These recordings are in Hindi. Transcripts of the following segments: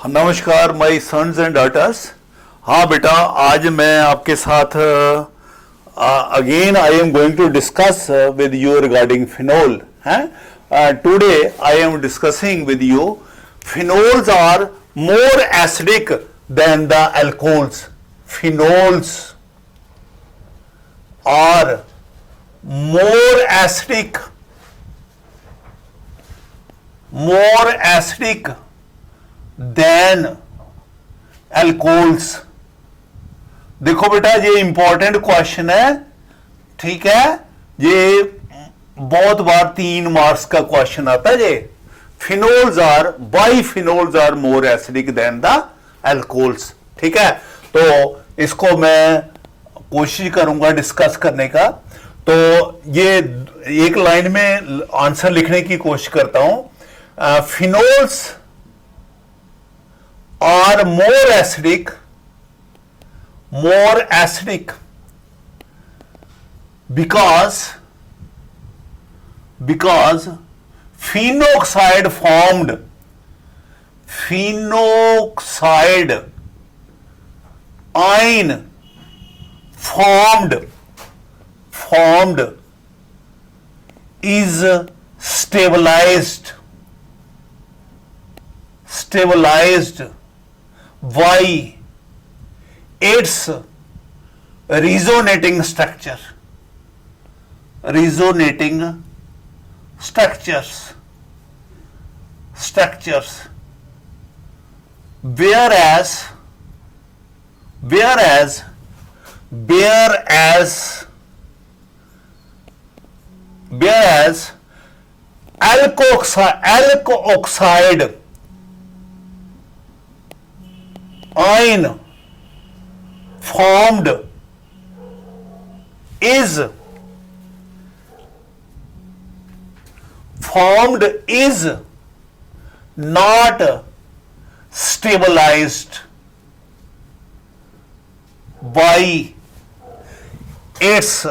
नमस्कार माय सन्स एंड डॉटर्स। हाँ बेटा, आज मैं आपके साथ again I am going to discuss with you regarding phenol. Today I am discussing with you phenols are more acidic than the alcohols. Phenols are more acidic than alcohols। देखो बेटा, ये इंपॉर्टेंट क्वेश्चन है, ठीक है। ये बहुत बार 3 मार्क्स का क्वेश्चन आता है। ये phenols are biphenols are more acidic than the alcohols, ठीक है। तो इसको मैं कोशिश करूंगा डिस्कस करने का। तो ये एक लाइन में आंसर लिखने की कोशिश करता हूं। Phenols are more acidic because phenoxide ion formed is stabilized by its resonating structures, whereas alkoxide ion formed is not stabilized by its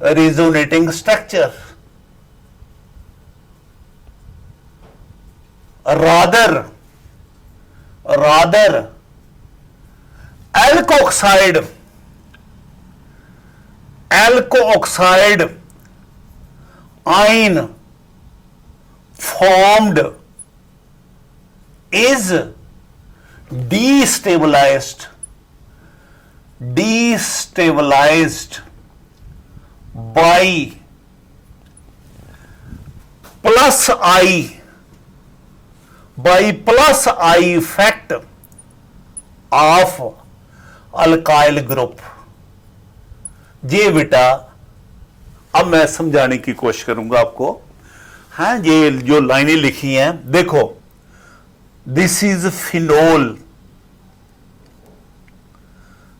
resonating structures, rather alkoxide ion formed is destabilized by plus I effect of alkyl group। ये बेटा अब मैं समझाने की कोशिश करूंगा आपको। हाँ, ये जो लाइनें लिखी हैं देखो, दिस इज फिनोल,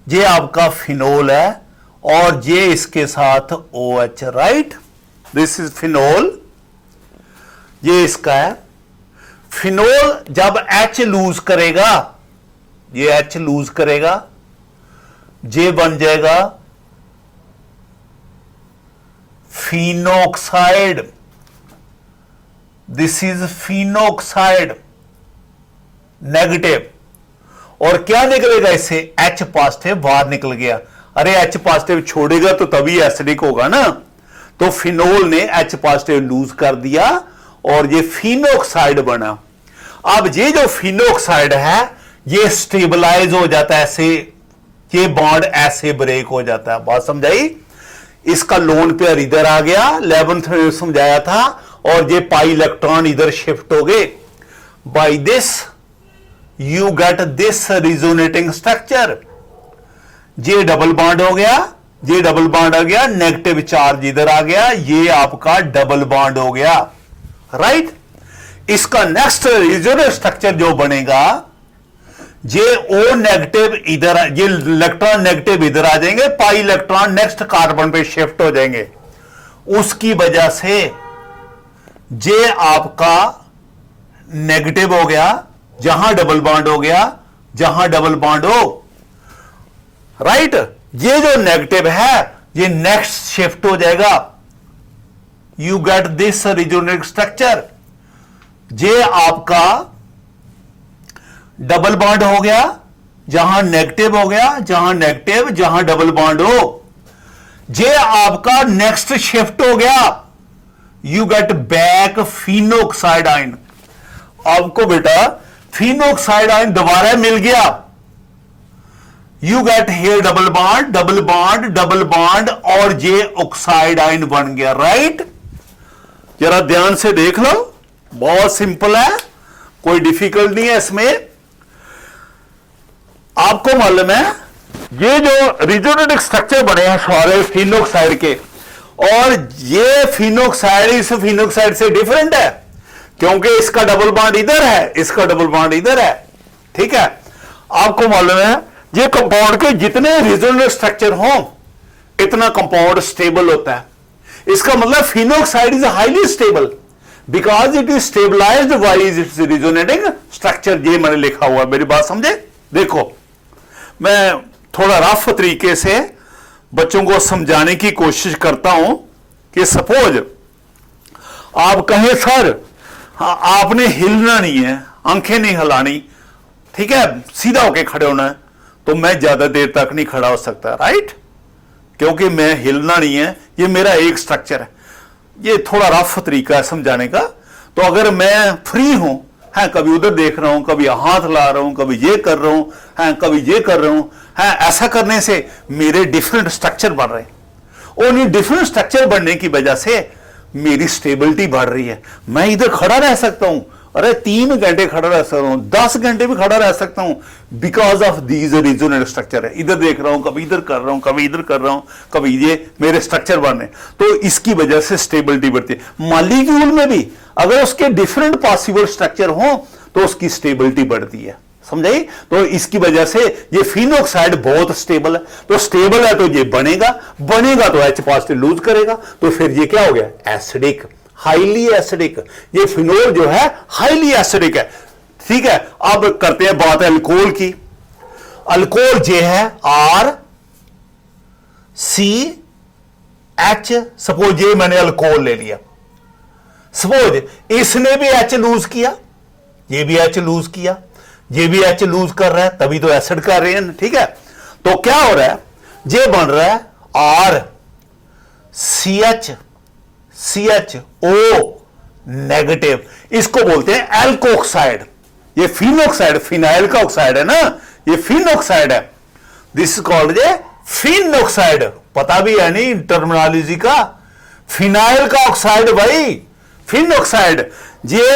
ये आपका फिनोल है और ये इसके साथ OH, right. This is phenol, ये इसका है। फिनोल जब H लूज करेगा, ये H लूज करेगा, ये बन जाएगा phenoxide. This is phenoxide negative. और क्या निकलेगा इससे? H पॉजिटिव बाहर निकल गया। अरे H पॉजिटिव छोड़ेगा तो तभी एसिडिक होगा ना। तो फिनोल ने H पॉजिटिव लूज कर दिया और ये फिनोक्साइड बना। अब ये जो फिनोक्साइड है ये स्टेबलाइज हो जाता है, ऐसे ये बॉन्ड ऐसे ब्रेक हो जाता है। बात समझाई? इसका लोन पेयर इधर आ गया, 11th में समझाया था, और ये पाई इलेक्ट्रॉन इधर शिफ्ट हो गए। By this you get this resonating structure. ये डबल बॉन्ड हो गया, ये डबल बॉन्ड आ गया, नेगेटिव चार्ज इधर आ गया, ये आपका डबल बॉन्ड हो गया, राइट। इसका नेक्स्ट रिजोनेंट स्ट्रक्चर जो बनेगा, ये O नेगेटिव इधर, ये इलेक्ट्रॉन नेगेटिव इधर आ जाएंगे, पाई इलेक्ट्रॉन नेक्स्ट कार्बन पे शिफ्ट हो जाएंगे। उसकी वजह से ये आपका नेगेटिव हो गया, जहां डबल बॉन्ड हो गया, जहां डबल बॉन्ड हो, राइट। ये जो नेगेटिव है ये नेक्स्ट शिफ्ट हो जाएगा, you get this resonating structure. ये आपका डबल बॉन्ड हो गया, जहां नेगेटिव हो गया, जहां नेगेटिव, जहां डबल बॉन्ड हो। ये आपका नेक्स्ट शिफ्ट हो गया, you get back phenoxide ion. आपको बेटा फिनोक्साइड आयन दोबारा मिल गया, you get here double bond, double bond, double bond, और ये ऑक्साइड आयन बन गया, राइट। जरा ध्यान से देख लो, बहुत सिंपल है, कोई डिफिकल्ट नहीं है इसमें। आपको मालूम है ये जो रिजोनेटिक स्ट्रक्चर बने हैं सारे फिनोक्साइड के, और ये फिनोक्साइड इस फिनोक्साइड से डिफरेंट है, क्योंकि इसका डबल बॉन्ड इधर है, इसका डबल बॉन्ड इधर है, ठीक है। आपको मालूम है ये कंपाउंड के जितने रिजोनेटिक स्ट्रक्चर हो इतना कंपाउंड स्टेबल होता है। इसका मतलब phenoxide is highly stable because it is stabilized by its resonating structure. ये मैंने लिखा हुआ, मेरी बात समझे। देखो मैं थोड़ा रफ तरीके से बच्चों को समझाने की कोशिश करता हूं कि सपोज आप कहें सर आपने हिलना नहीं है, आंखें नहीं हिलानी, ठीक है, सीधा होके खड़े होना है, तो मैं ज्यादा देर तक नहीं खड़ा हो सकता, राइट, क्योंकि मैं हिलना नहीं है, ये मेरा एक स्ट्रक्चर है। ये थोड़ा रफ तरीका है समझाने का। तो अगर मैं फ्री हूं, है, कभी उधर देख रहा हूं, कभी हाथ ला रहा हूं, कभी ये कर रहा हूं, है, कभी ये कर रहा हूं, है, ऐसा करने से मेरे डिफरेंट स्ट्रक्चर बढ़ रहे हैं, और ये डिफरेंट स्ट्रक्चर बढ़ने की वजह से मेरी स्टेबिलिटी बढ़ रही है। मैं इधर खड़ा रह सकता हूं, अरे 3 घंटे खड़ा रह सकता हूं, 10 घंटे भी खड़ा रह सकता हूं, because of these resonating structure है। इधर देख रहा हूं, कभी इधर कर रहा हूं, कभी इधर कर रहा हूं, कभी ये मेरे स्ट्रक्चर बन रहे, तो इसकी वजह से स्टेबिलिटी बढ़ती है। मॉलिक्यूल में भी अगर उसके डिफरेंट पॉसिबल स्ट्रक्चर हो तो उसकी स्टेबिलिटी बढ़ती है, समझाई। तो इसकी वजह से ये फिनोक्साइड बहुत स्टेबल है, तो स्टेबल है तो ये बनेगा, बनेगा तो H पॉजिटिव लूज करेगा, तो फिर ये क्या हो गया, एसिडिक, हाईली एसिडिक। ये फिनोल जो है हाईली एसिडिक है, ठीक है। अब करते हैं बात अल्कोहल की। अल्कोहल जे है RCH, सपोज ये मैंने अल्कोहल ले लिया, सपोज इसने भी H लूज किया, ये भी H लूज किया, ये भी H लूज कर रहा है, तभी तो एसिड कर रहे हैं, ठीक है। तो क्या हो रहा है, ये बन रहा है RCHO नेगेटिव, इसको बोलते हैं एल्कोक्साइड। ये फिनोक्साइड, फिनाइल का ऑक्साइड है ना, ये फिनोक्साइड है, this is called a phenoxide. पता भी है नहीं टर्मिनोलॉजी का, फिनाइल का ऑक्साइड भाई, फिनोक्साइड। ये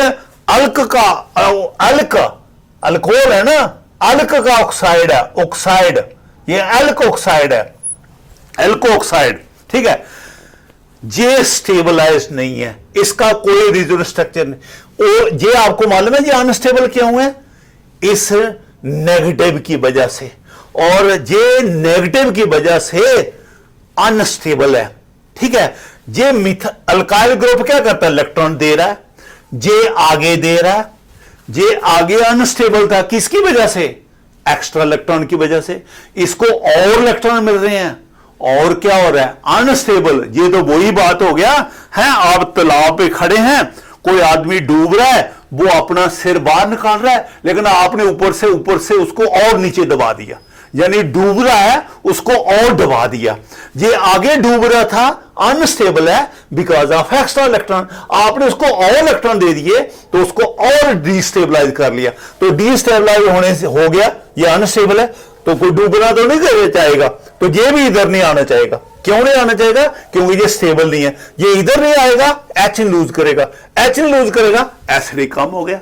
अल्क का अल्कोहल है ना, अल्क का ऑक्साइड है, ऑक्साइड, ये एल्क ऑक्साइड है, एल्को ऑक्साइड, ठीक है। ये स्टेबलाइज नहीं है, इसका कोई रिजोनेटिक स्ट्रक्चर नहीं, और ये आपको मालूम है ये अनस्टेबल क्यों है, इस नेगेटिव की वजह से, और ये नेगेटिव की वजह से अनस्टेबल है, ठीक है। ये अल्काइल ग्रुप क्या करता है, इलेक्ट्रॉन दे रहा है, ये आगे दे रहा है, ये आगे अनस्टेबल था, किसकी वजह से, एक्स्ट्रा इलेक्ट्रॉन की वजह से, इसको और इलेक्ट्रॉन मिल रहे हैं, और क्या हो रहा है, अनस्टेबल। ये तो वही बात हो गया है, आप तालाब पे खड़े हैं, कोई आदमी डूब रहा है, वो अपना सिर बाहर निकाल रहा है, लेकिन आपने ऊपर से उसको और नीचे दबा दिया, यानी डूब रहा है उसको और दबा दिया। ये आगे डूब रहा था, अनस्टेबल है बिकॉज ऑफ एक्स्ट्रा इलेक्ट्रॉन, आपने उसको और इलेक्ट्रॉन दे दिए तो उसको और डिस्टेबलाइज कर लिया, तो डिस्टेबलाइज होने से हो गया, ये अनस्टेबल है, तो कोई डूबना तो नहीं चाहेगा, तो ये भी इधर नहीं आना चाहेगा। क्यों नहीं आना चाहेगा, क्योंकि ये स्टेबल नहीं है, ये इधर नहीं आएगा, H लूज करेगा, H लूज करेगा, एसिडिक कम हो गया।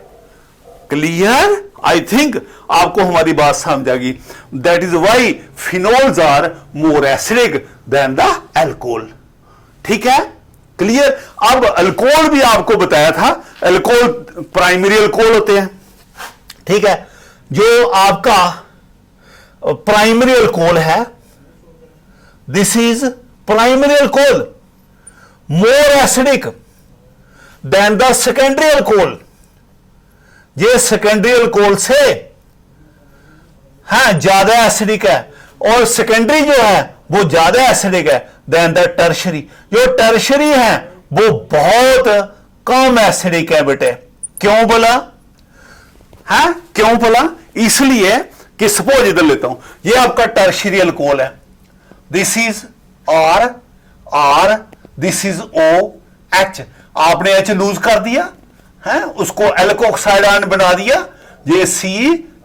क्लियर, आई थिंक आपको हमारी बात समझ आ गई। That is why phenols are more acidic than the alcohol, ठीक है, क्लियर। अब अल्कोहल भी आपको बताया था, अल्कोहल प्राइमरी अल्कोहल होते हैं, ठीक है। जो आपका प्राइमरी अल्कोहल है, this is primary alcohol more acidic than the secondary alcohol. ये सेकेंडरी अल्कोहल से ज्यादा एसिडिक है, और सेकेंडरी जो है वो ज्यादा एसिडिक है, देन द टर्शरी। जो टर्शरी है वो बहुत कम एसिडिक है बेटे। क्यों बोला है? क्यों बोला? इसलिए कि सपोज इधर लेता हूं, ये आपका टर्शरी अल्कोहल है, this is R this is O H. आपने एच लूज कर दिया है, उसको एल्कोक्साइड आयन बना दिया, ये सी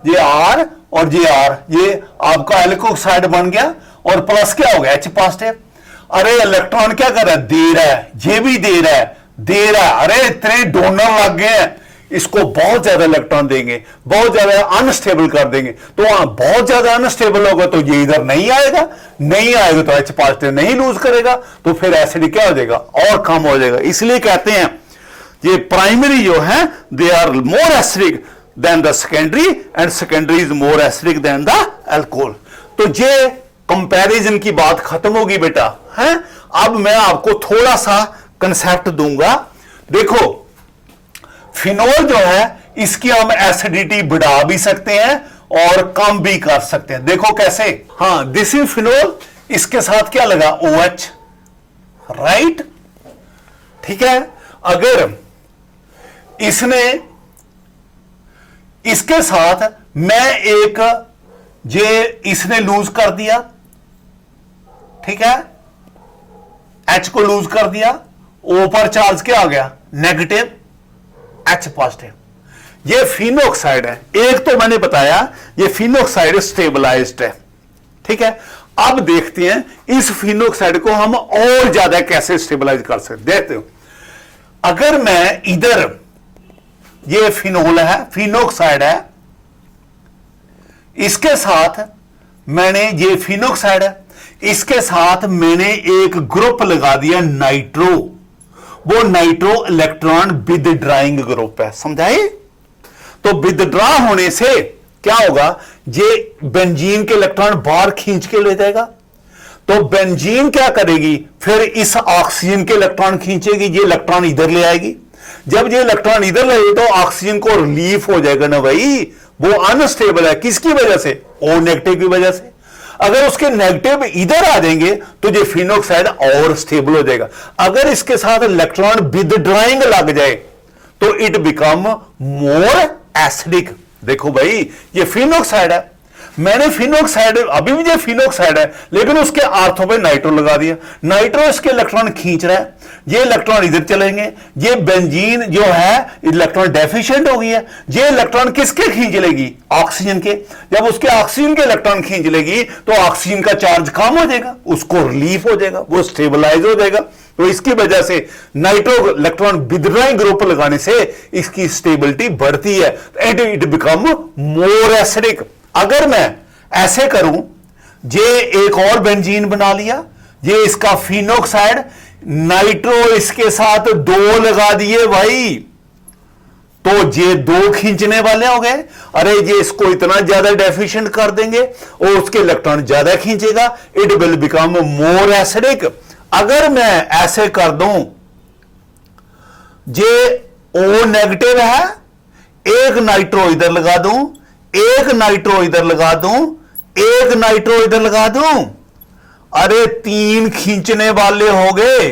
ये आर और ये आर, ये आपका एल्कोक्साइड बन गया और प्लस क्या हो गया? H positive. अरे इलेक्ट्रॉन क्या कर रहा है? दे रहा है, ये भी दे रहा है, दे रहा है। अरे इतने डोनर लग गए हैं, इसको बहुत ज्यादा इलेक्ट्रॉन देंगे, बहुत ज्यादा अनस्टेबल कर देंगे। तो बहुत ज्यादा अनस्टेबल होगा तो ये इधर नहीं आएगा, नहीं आएगा तो एच पॉजिटिव नहीं लूज करेगा, तो फिर एसिड क्या हो जाएगा? और कम हो जाएगा। इसलिए कहते हैं ये प्राइमरी जो है they are more acidic than the secondary and secondary is more acidic than the alcohol. तो ये कंपैरिजन की बात खत्म होगी बेटा है। अब मैं आपको थोड़ा सा कंसेप्ट दूंगा। देखो फिनोल जो है इसकी हम एसिडिटी बढ़ा भी सकते हैं और कम भी कर सकते हैं। देखो कैसे? हाँ, दिस इज फिनोल, इसके साथ क्या लगा? OH, right? ठीक है। अगर इसके साथ मैं एक इसने लूज कर दिया, ठीक है, H को लूज कर दिया, O पर चार्ज क्या आ गया? Negative, H positive. ये फिनोक्साइड है। एक तो मैंने बताया ये फिनोक्साइड स्टेबलाइज्ड है, ठीक है। अब देखते हैं इस फिनोक्साइड को हम और ज्यादा कैसे स्टेबलाइज कर सकते। देखते हो, अगर मैं इधर ये फिनोल है, फिनोक्साइड है, इसके साथ मैंने ये फिनोक्साइड है, इसके साथ मैंने एक ग्रुप लगा दिया नाइट्रो। वो नाइट्रो इलेक्ट्रॉन विदड्राइंग ग्रुप है, समझाए? तो विदड्रा होने से क्या होगा? ये बेंजीन के इलेक्ट्रॉन बाहर खींच के ले जाएगा। तो बेंजीन क्या करेगी? फिर इस ऑक्सीजन के इलेक्ट्रॉन खींचेगी, ये इलेक्ट्रॉन इधर ले आएगी। जब ये इलेक्ट्रॉन इधर ले तो ऑक्सीजन को रिलीफ हो जाएगा ना भाई। वो अनस्टेबल है, किसकी वजह से? ओ नेगेटिव की वजह से। अगर उसके नेगेटिव इधर आ जाएंगे तो ये फिनोक्साइड और स्टेबल हो जाएगा। अगर इसके साथ इलेक्ट्रॉन विदड्राइंग लग जाए तो इट बिकम मोर एसिडिक। देखो भाई ये फिनोक्साइड है, मैंने फिनोक्साइड, अभी भी ये फिनोक्साइड है, लेकिन उसके आर्थों पे नाइट्रो लगा दिया। नाइट्रो इसके इलेक्ट्रॉन खींच रहा है, ये इलेक्ट्रॉन इधर चलेंगे। ये बेंजीन जो है इलेक्ट्रॉन डेफिशिएंट हो गई है, ये इलेक्ट्रॉन किसके खींच लेगी? ऑक्सीजन के। जब उसके ऑक्सीजन के इलेक्ट्रॉन खींच लेगी तो ऑक्सीजन का चार्ज कम हो जाएगा, उसको रिलीफ हो जाएगा, वो स्टेबलाइज हो जाएगा। तो इसकी वजह से नाइट्रो इलेक्ट्रॉन विदड्राइंग ग्रुप लगाने से इसकी स्टेबिलिटी बढ़ती है, इट बिकम मोर एसिडिक। अगर मैं ऐसे करूं, ये एक और बेंजीन बना लिया, ये इसका फिनोक्साइड, नाइट्रो इसके साथ दो लगा दिए भाई, तो ये दो खींचने वाले हो गए। अरे ये इसको इतना ज्यादा डेफिशिएंट कर देंगे और उसके इलेक्ट्रॉन ज्यादा खींचेगा, it will become more acidic. अगर मैं ऐसे कर दूं, ये O नेगेटिव है, एक नाइट्रो इधर लगा दूं, एक नाइट्रो इधर लगा दूं, एक नाइट्रो इधर लगा दूं, अरे तीन खींचने वाले हो गए।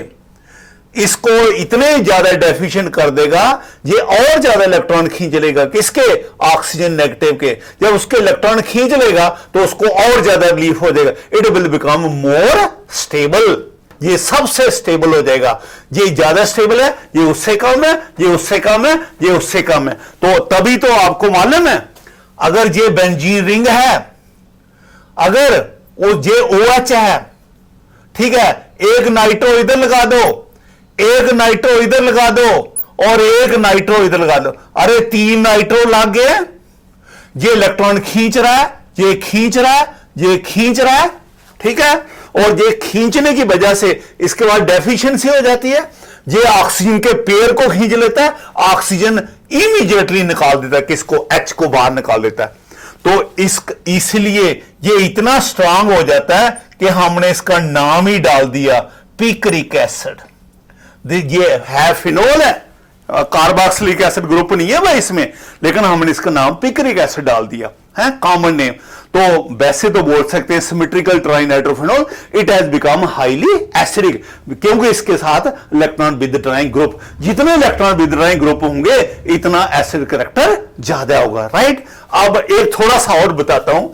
इसको इतने ज्यादा डेफिशिएंट कर देगा, ये और ज्यादा इलेक्ट्रॉन खींच लेगा, किसके? ऑक्सीजन नेगेटिव के। जब उसके इलेक्ट्रॉन खींच लेगा तो उसको और ज्यादा रिलीफ हो जाएगा, it will become more stable. ये सबसे स्टेबल हो जाएगा। ये ज्यादा स्टेबल है, ये उससे कम है, ये उससे कम है, ये उससे कम है। तो तभी तो आपको मालूम है, अगर ये बेंजीन रिंग है, अगर वो ये OH है, ठीक है, एक नाइट्रो इधर लगा दो, एक नाइट्रो इधर लगा दो और एक नाइट्रो इधर लगा दो, अरे तीन नाइट्रो लग गए। ये इलेक्ट्रॉन खींच रहा है, ये खींच रहा है, ये खींच रहा है, ठीक है, और ये खींचने की वजह से इसके बाद डेफिशिएंसी हो जाती है। ये ऑक्सीजन के पेयर को खींच लेता है, ऑक्सीजन इमीडिएटली निकाल देता है, किसको? H को बाहर निकाल देता है। तो इसलिए ये इतना स्ट्रांग हो जाता है कि हमने इसका नाम ही डाल दिया पिक्रिक एसिड। ये है फिनोल है, कार्बोक्सिलिक एसिड ग्रुप नहीं है भाई इसमें, लेकिन हमने इसका नाम पिक्रिक एसिड डाल दिया है, कॉमन नेम। तो वैसे तो बोल सकते हैं symmetrical trinitrophenol it has become highly acidic, क्योंकि इसके साथ इलेक्ट्रॉन विदड्रॉइंग ग्रुप, जितने इलेक्ट्रॉन विदड्रॉइंग ग्रुप होंगे इतना एसिड कैरेक्टर ज्यादा होगा, राइट। अब एक थोड़ा सा और बताता हूं,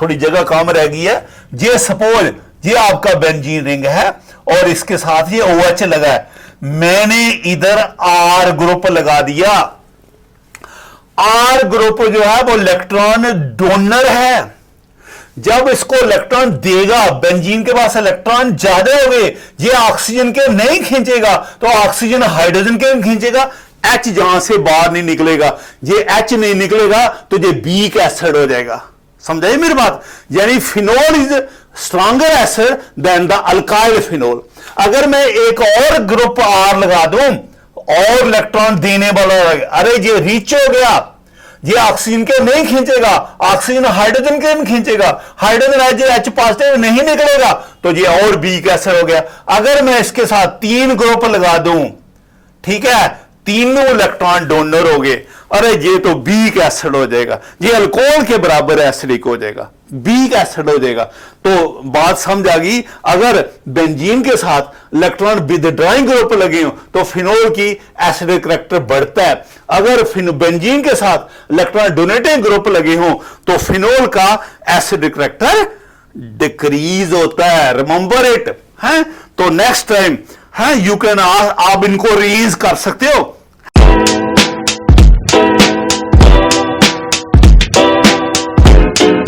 थोड़ी जगह कम रह गई है। ये सपोज ये आपका बेंजीन रिंग है और इसके साथ ये OH लगा है, मैंने इधर R ग्रुप लगा दिया। R ग्रुप जो है वो इलेक्ट्रॉन डोनर है, जब इसको इलेक्ट्रॉन देगा, बेंजीन के पास इलेक्ट्रॉन ज्यादा हो गए, ये ऑक्सीजन के नहीं खींचेगा तो ऑक्सीजन हाइड्रोजन के खींचेगा, H जहां से बाहर नहीं निकलेगा, ये H नहीं निकलेगा तो ये वीक एसिड हो जाएगा। समझाइए मेरी बात, यानी phenol is stronger acid than the alkyl phenol. अगर मैं एक और ग्रुप R लगा दूं और इलेक्ट्रॉन देने वाला, अरे ये रिच हो गया, ये ऑक्सीजन के नहीं खींचेगा, ऑक्सीजन हाइड्रोजन के नहीं खींचेगा, हाइड्रोजन H पॉजिटिव नहीं निकलेगा तो ये और वीक एसिड हो गया। अगर मैं इसके साथ 3 ग्रुप लगा दूं, ठीक है, तीनों इलेक्ट्रॉन डोनर हो गए, अरे ये तो वीक एसिड हो जाएगा, ये अल्कोहल के बराबर एसिडिक हो जाएगा, वीक एसिड हो जाएगा। तो बात समझ आ गई, अगर बेंजीन के साथ इलेक्ट्रॉन विदड्रॉइंग ग्रुप लगे हो तो फिनोल की एसिडिक कैरेक्टर बढ़ता है, अगर बेंजीन के साथ इलेक्ट्रॉन डोनेटिंग ग्रुप लगे हो तो फिनोल का एसिडिक कैरेक्टर डिक्रीज होता है। रिमेंबर इट है। तो नेक्स्ट टाइम है यू कैन, आप इनको रिलीज कर सकते हो।